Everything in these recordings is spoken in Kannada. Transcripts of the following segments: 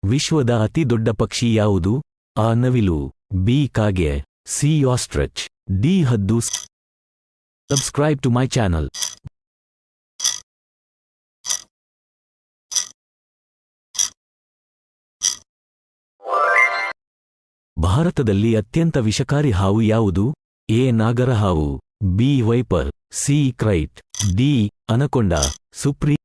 ವಿಶ್ವದ ಅತಿ ದೊಡ್ಡ ಪಕ್ಷಿ ಯಾವುದು? ಆ ನವಿಲು, ಬಿ ಕಾಗೆ, ಸಿ ಆಸ್ಟ್ರಿಚ್, ಡಿ ಹದ್ದು. Subscribe to my channel. ಭಾರತದಲ್ಲಿ ಅತ್ಯಂತ ವಿಷಕಾರಿ ಹಾವು ಯಾವುದು? ಎ ನಾಗರ ಹಾವು, B viper, C krait, D anaconda. Supreme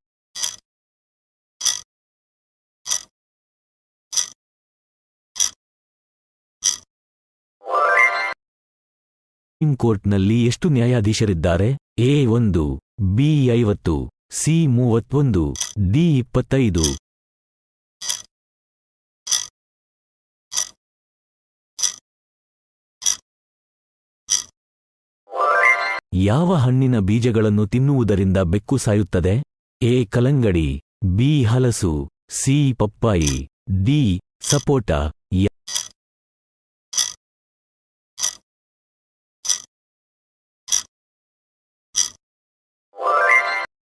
ಕೋರ್ಟ್ನಲ್ಲಿ ಎಷ್ಟು ನ್ಯಾಯಾಧೀಶರಿದ್ದಾರೆ? A 1, B 50, C 31, D 25. ಯಾವ ಹಣ್ಣಿನ ಬೀಜಗಳನ್ನು ತಿನ್ನುವುದರಿಂದ ಬೆಕ್ಕು ಸಾಯುತ್ತದೆ? ಎ ಕಲ್ಲಂಗಡಿ, ಬಿ ಹಲಸು, ಸಿ ಪಪ್ಪಾಯಿ, ಡಿ ಸಪೋಟ.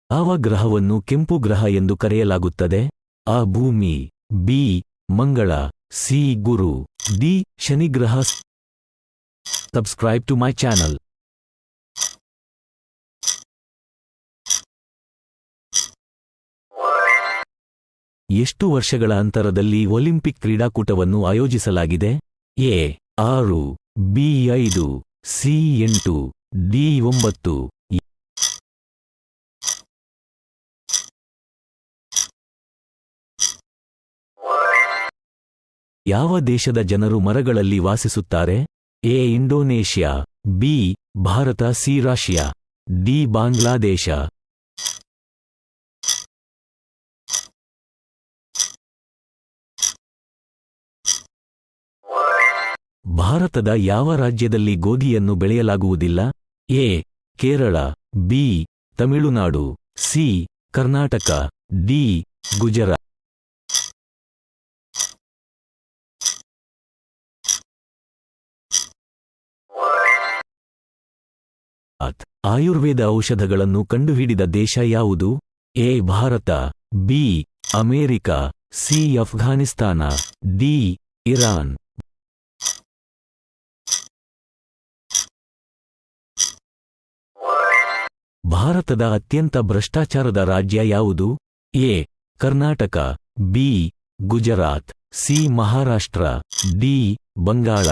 ಯಾವ ಗ್ರಹವನ್ನು ಕೆಂಪು ಗ್ರಹ ಎಂದು ಕರೆಯಲಾಗುತ್ತದೆ? ಆ ಭೂಮಿ, ಬಿ ಮಂಗಳ, ಸಿ ಗುರು, ಡಿ ಶನಿಗ್ರಹ. Subscribe to my channel. ಎಷ್ಟು ವರ್ಷಗಳ ಅಂತರದಲ್ಲಿ ಒಲಿಂಪಿಕ್ ಕ್ರೀಡಾಕೂಟವನ್ನು ಆಯೋಜಿಸಲಾಗಿದೆ? A 6, B 5, C 8, D 9. ಯಾವ ದೇಶದ ಜನರು ಮರಗಳಲ್ಲಿ ವಾಸಿಸುತ್ತಾರೆ? A Indonesia, B Bharat, C Russia, D Bangladesh. ಭಾರತದ ಯಾವ ರಾಜ್ಯದಲ್ಲಿ ಗೋಧಿಯನ್ನು ಬೆಳೆಯಲಾಗುವುದಿಲ್ಲ? A Kerala, B Tamil Nadu, C Karnataka, D Gujarat. Ayurveda ಔಷಧಗಳನ್ನು ಕಂಡುಹಿಡಿದ ದೇಶ ಯಾವುದು? A Bharat, B America, C Afghanistan, D Iran. ಭಾರತದ ಅತ್ಯಂತ ಭ್ರಷ್ಟಾಚಾರದ ರಾಜ್ಯ ಯಾವುದು? A Karnataka, B Gujarat, C Maharashtra, D Bangala.